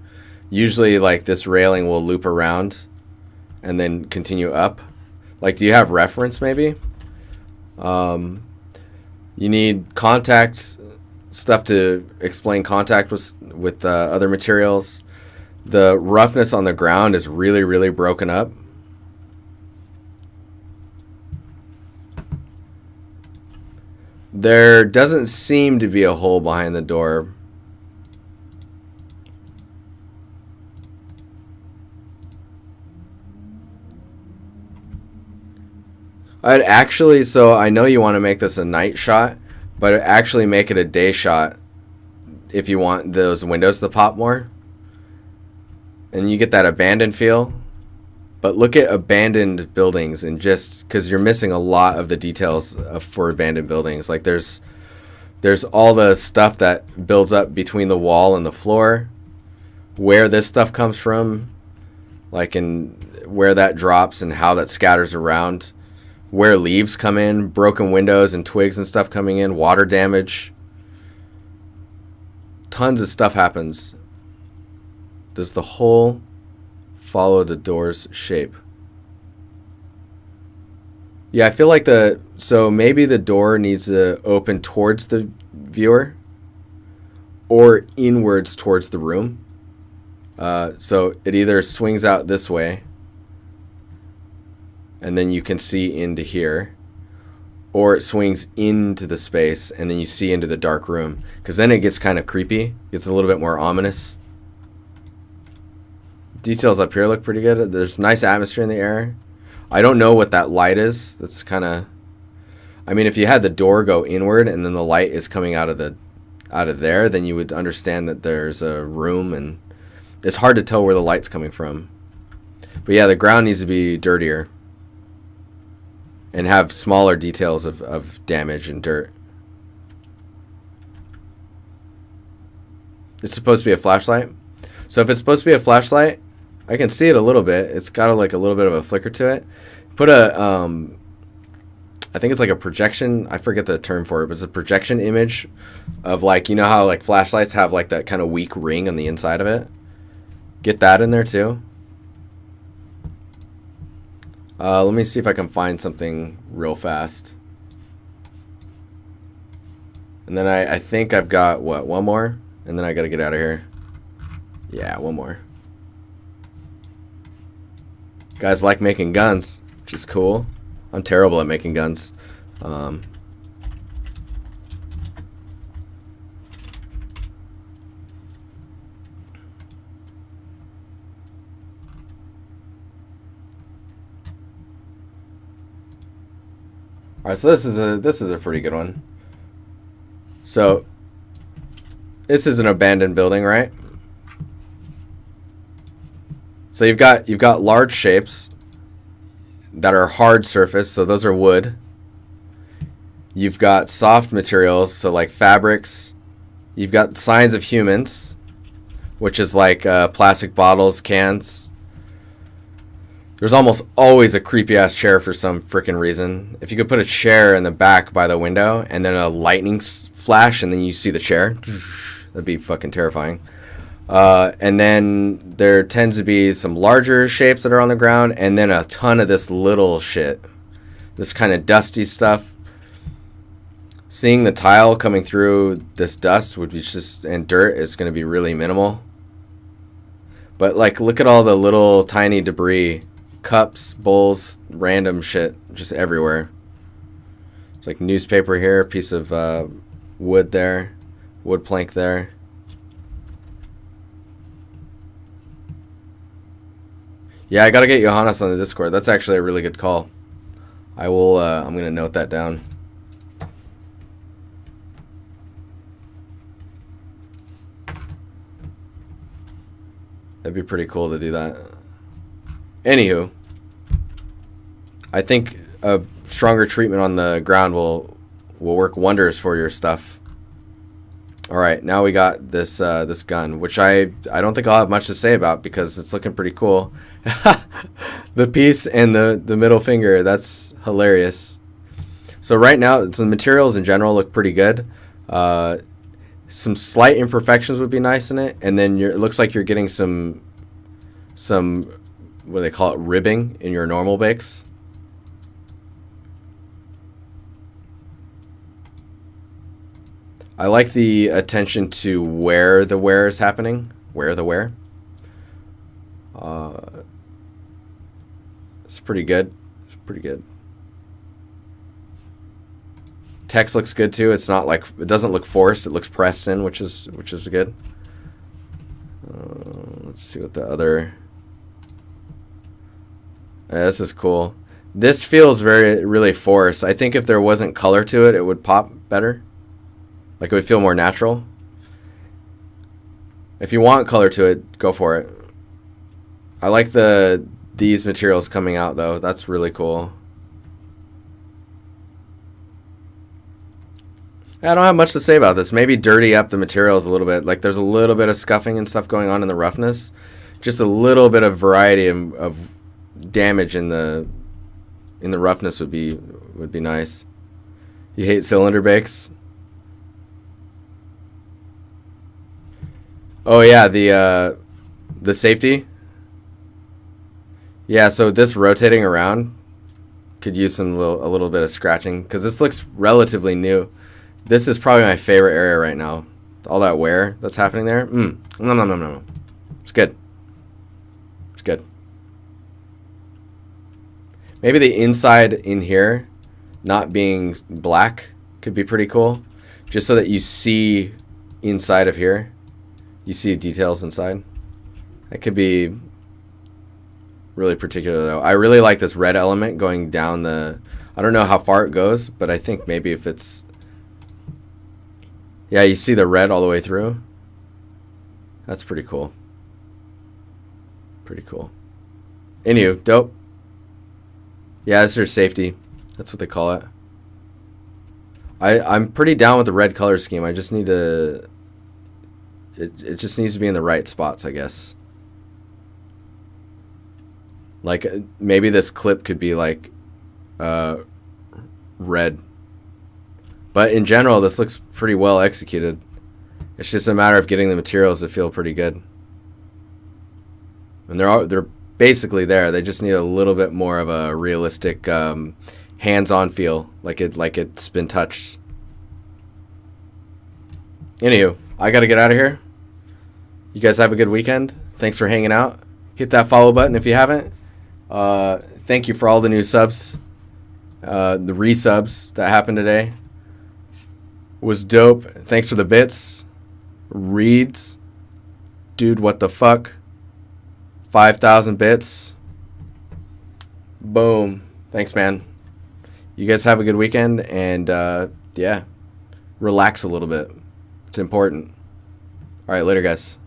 Usually like this railing will loop around and then continue up. Like, do you have reference maybe? You need contact stuff to explain contact with other materials. The roughness on the ground is really, really broken up. There doesn't seem to be a hole behind the door. I'd actually, so I know you want to make this a night shot, but I'd actually make it a day shot if you want those windows to pop more. And you get that abandoned feel. But look at abandoned buildings, and just because you're missing a lot of the details for abandoned buildings. Like there's all the stuff that builds up between the wall and the floor, where this stuff comes from, like in where that drops and how that scatters around, where leaves come in, broken windows and twigs and stuff coming in, water damage. Tons of stuff happens. Does the hole follow the door's shape? Yeah, I feel like so maybe the door needs to open towards the viewer or inwards towards the room. So it either swings out this way and then you can see into here, or it swings into the space and then you see into the dark room, because then it gets kind of creepy, gets a little bit more ominous. Details up here look pretty good. There's nice atmosphere in the air. I don't know what that light is. That's kind of, I mean, if you had the door go inward and then the light is coming out of there, then you would understand that there's a room, and it's hard to tell where the light's coming from. But yeah, the ground needs to be dirtier and have smaller details of damage and dirt. It's supposed to be a flashlight. So if it's supposed to be a flashlight, I can see it a little bit. It's got a little bit of a flicker to it. Put a, I think it's like a projection. I forget the term for it, but it's a projection image of, like, you know how like flashlights have like that kind of weak ring on the inside of it. Get that in there too. Let me see if I can find something real fast. And then I think I've got, what, one more? And then I gotta get out of here. Yeah, one more. Guys like making guns, which is cool. I'm terrible at making guns. Alright, so this is a pretty good one. So this is an abandoned building, right? So you've got large shapes that are hard surface, so those are wood. You've got soft materials, so like fabrics. You've got signs of humans, which is like plastic bottles, cans. There's almost always a creepy ass chair for some freaking reason. If you could put a chair in the back by the window and then a lightning flash and then you see the chair, that'd be fucking terrifying. And then there tends to be some larger shapes that are on the ground, and then a ton of this little shit, this kind of dusty stuff. Seeing the tile coming through this dust would be just, and dirt is going to be really minimal. But like, look at all the little tiny debris, cups, bowls, random shit just everywhere. It's like newspaper here, piece of wood there, wood plank there. Yeah, I gotta get Johannes on the Discord. That's actually a really good call. I will, I'm gonna note that down. That'd be pretty cool to do that. Anywho, I think a stronger treatment on the ground will work wonders for your stuff. All right, now we got this this gun, which I don't think I'll have much to say about because it's looking pretty cool. The piece and the middle finger, that's hilarious. So right now, the materials in general look pretty good. Some slight imperfections would be nice in it, and then it looks like you're getting some what do they call it, ribbing in your normal bakes. I like the attention to where the wear is happening. Where the wear. It's pretty good. It's pretty good. Text looks good too. It's not like, it doesn't look forced. It looks pressed in, which is good. Let's see what the other. This is cool. This feels really forced. I think if there wasn't color to it, it would pop better. Like it would feel more natural. If you want color to it, go for it. I like these materials coming out though. That's really cool. I don't have much to say about this. Maybe dirty up the materials a little bit. Like there's a little bit of scuffing and stuff going on in the roughness. Just a little bit of variety of damage in the roughness would be nice. You hate cylinder bakes? Oh yeah, the safety. Yeah, so this rotating around could use a little bit of scratching because this looks relatively new. This is probably my favorite area right now. All that wear that's happening there. No. It's good. It's good. Maybe the inside in here not being black could be pretty cool. Just so that you see inside of here. You see details inside. That could be really particular though. I really like this red element going down the, I don't know how far it goes, but I think maybe if it's, yeah, you see the red all the way through. That's pretty cool. Pretty cool. Anywho, dope. Yeah, that's your safety. That's what they call it. I'm pretty down with the red color scheme. I just need to, it just needs to be in the right spots, I guess. Like maybe this clip could be like red. But in general, this looks pretty well executed. It's just a matter of getting the materials to feel pretty good. And they're basically there. They just need a little bit more of a realistic hands-on feel, like it's been touched. Anywho, I got to get out of here. You guys have a good weekend. Thanks for hanging out. Hit that follow button if you haven't. Thank you for all the new subs. The resubs that happened today was dope. Thanks for the bits. Reads. Dude, what the fuck? 5,000 bits. Boom. Thanks, man. You guys have a good weekend, and yeah, relax a little bit. It's important. All right, later, guys.